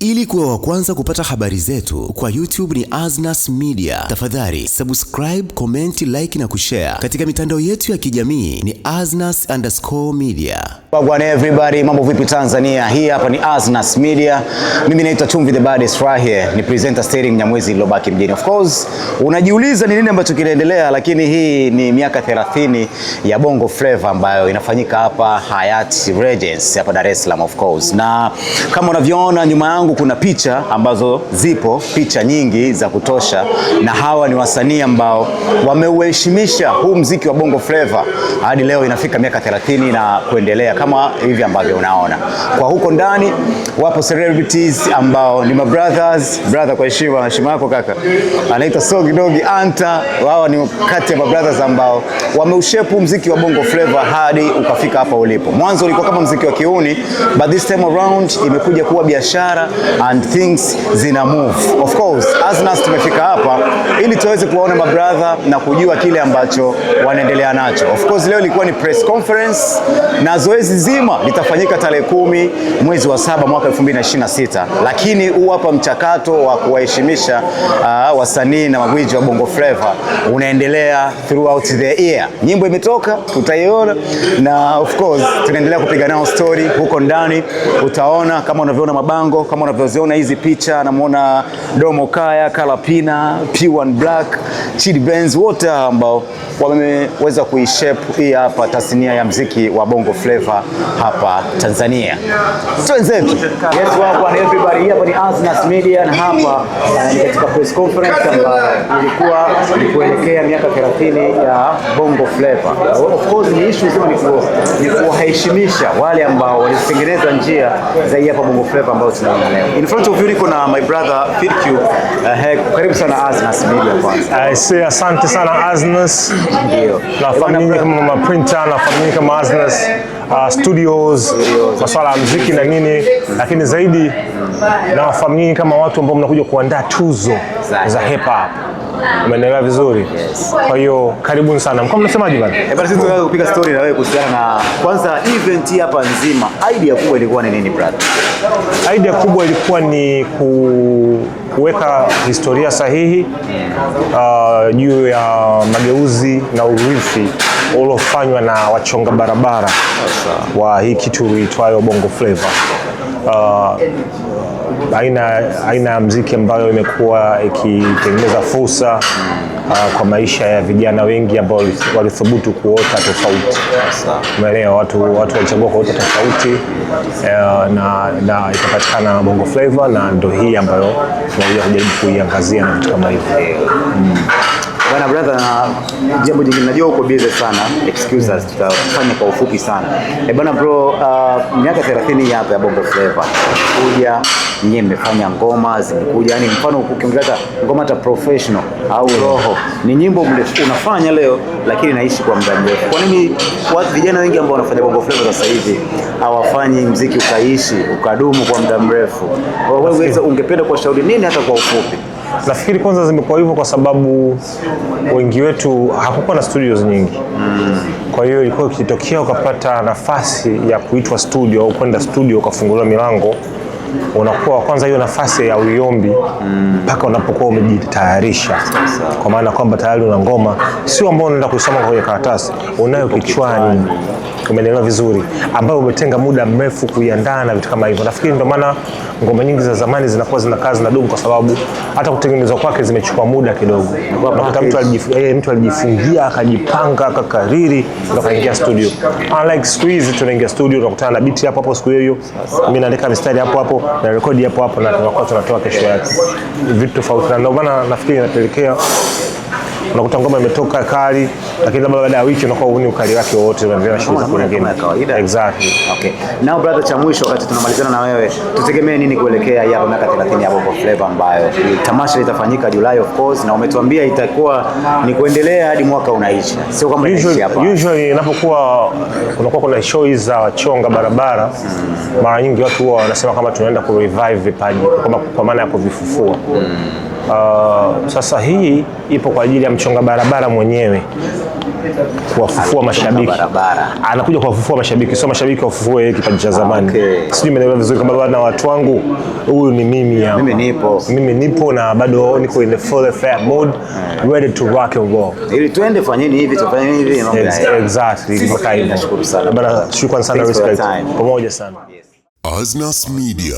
Ili kuwa wa kwanza kupata habari zetu, kwa YouTube ni Aznas Media. Tafadhali subscribe, comment, like na kushare. Katika mitandao yetu ya kijamii ni Aznas_media. Bwana everybody, mambo vipi Tanzania? Hii hapa ni Aznas Media. Mimi naitwa Chumvi the baddest right here. Ni presenter starring Nyamwezi Lilobaki mjini. Of course, unajiuliza ni nini ambacho kinaendelea, lakini hii ni miaka 30 ya Bongo Flava ambayo inafanyika hapa Hayat Regency hapa Dar es Salaam of course. Na kama unavyoona nyuma yangu kuna picha ambazo zipo, picha nyingi za kutosha, na hawa ni wasanii ambao wameuheshimisha huu muziki wa Bongo Flava hadi leo inafika miaka 30 na kuendelea kama hivi ambavyo unaona. Kwa huko ndani wapo celebrities ambao ni brothers, brother kwa heshima yako kaka. Anaitwa Sogi Dogi Anta. Wao ni kati ya brothers ambao wameushepu muziki wa Bongo Flava hadi ukafika hapa ulipo. Mwanzo ulikuwa kama muziki wa kiuni, but this time around imekuja kuwa biashara and things zina move. Of course, Aznas tumefika hapa ili tuweze kuwaona mabrother na kujua kile ambacho wanaendelea nacho. Of course leo ilikuwa ni press conference na zoezi zima litafanyika tarehe 10 mwezi wa 7 mwaka 2026. Lakini huu hapa mchakato wa kuwaheshimisha wasanii na magwiji wa Bongo Flava unaendelea throughout the year. Nyimbo imetoka, tutaiona, na of course tunaendelea kupiga nao story huko ndani. Utaona kama unavyoona mabango, kama unavyoziona hizi picha, namuona Domo Kaya, Kalapina, P1 Black, Chidi Benz, wote ambao wameweza kuishape hii hapa tasnia ya muziki wa Bongo Flava hapa Tanzania. Twenzetu. Yes, welcome everybody. Hapa ni Aznas Media na hapa ni katika press conference ambayo ilikuwa ni kuelekea miaka 30 ya Bongo Flava. Of course ni issue zima ni kuwaheshimisha wale ambao walitengeneza njia za hapa Bongo Flava ambao tunaona leo. In front of you niko na my brother Philq. Karibu sana Aznas Media kwanza. Asante sana Aznas. Ndio. Nafahamika kama printer, nafahamika kama Aznas Studios, masuala ya muziki na nini, lakini zaidi nawafahamika kama watu ambao mnakuja kuandaa tuzo za hip hop. Umeelewa vizuri? Yes. Kwa hiyo karibuni sana. Mko mnasemaje bwana? Basi sisi tunataka kupiga story na wewe kuhusiana na kwanza event hapa nzima. Idea kubwa ilikuwa ni nini brother? Idea kubwa ilikuwa ni kuweka historia sahihi juu ya mageuzi na urithi uliofanywa na wachonga barabara wa hii kitu huitwayo Bongo Flava. Aina ya muziki ambayo imekuwa ikitengeneza fursa kwa maisha ya vijana wengi ambao walithubutu kuota tofauti. Umeelewa, watu walichagua kuota tofauti na ikapatikana Bongo Flava, na ndio hii ambayo tunakuja kujaribu kuiangazia na vitu kama hivi. Bwana brother, na jambo jingine najua uko busy sana, excuse us, tutafanya kwa ufupi sana. Bwana bro, miaka 30 hapa ya Bongo Flava kuja, nyinyi mmefanya ngoma zimekuja, yani mfano ukiongelea ngoma hata professional au roho, ni nyimbo unafanya leo lakini naishi kwa muda mrefu. Kwa nini watu vijana wengi ambao wanafanya Bongo Flava sasa hivi hawafanyi muziki ukaishi ukadumu kwa muda mrefu? Wewe ungependa kuwashauri nini hata kwa ufupi? Nafikiri kwanza zimekuwa hivyo kwa sababu wengi wetu hakukuwa na studios nyingi. Kwa hiyo ilikuwa ikitokea ukapata nafasi ya kuitwa studio au kwenda studio ukafunguliwa milango, unakuwa kwanza hiyo nafasi ya uiombi mpaka unapokuwa umejitayarisha, kwa maana kwamba tayari una ngoma, sio ambao unaenda kusoma kwenye karatasi, unayo kichwani. Umeelewa vizuri, ambayo umetenga muda mrefu kuiandaa na vitu kama hivyo. Nafikiri ndio maana ngoma nyingi za zamani zinakuwa zina kazi na dumu, kwa sababu hata kutengenezwa kwake zimechukua muda kidogo. Unakuta mtu alijifungia akajipanga akakariri ndio kaingia studio. Unlike siku hizi tunaingia studio tunakutana na beat hapo hapo siku hiyo, mimi naandika mistari hapo hapo na rekodi hapo hapo, na tunakuwa tunatoa kesho yake vitu tofauti. Na ndio maana nafikiri inapelekea unakuta ngoma imetoka kali, lakini labda baada ya wiki unakuwa uone ukali wake wote unaendelea na shughuli zako nyingine. Exactly. Okay. Now brother, cha mwisho wakati tunamalizana na wewe, tutegemee nini kuelekea hapa miaka 30 ya Bongo Flava ambayo tamasha litafanyika July of course, na umetuambia itakuwa ni kuendelea hadi mwaka unaisha. Sio kama inaishi hapa. Usually inapokuwa kuna shows za wachonga barabara, mara nyingi watu huwa wanasema kama tunaenda ku revive vipaji, kwa maana ya kuvifufua. Sasa hii ipo kwa ajili ya mchonga barabara mwenyewe kuwafufua mashabiki. Anakuja kuwafufua mashabiki, sio mashabiki wafufue kipaji cha zamani. Sijui umeelewa vizuri kama bwana, watu wangu, huyu ni mimi hapa. Mimi nipo na bado niko in the full fat mode, ready to rock and roll. Ili twende fanyeni hivi, tufanye hivi. Exactly. Nashukuru sana. Bana, shukrani sana, respect. Pamoja sana. Asnas Media.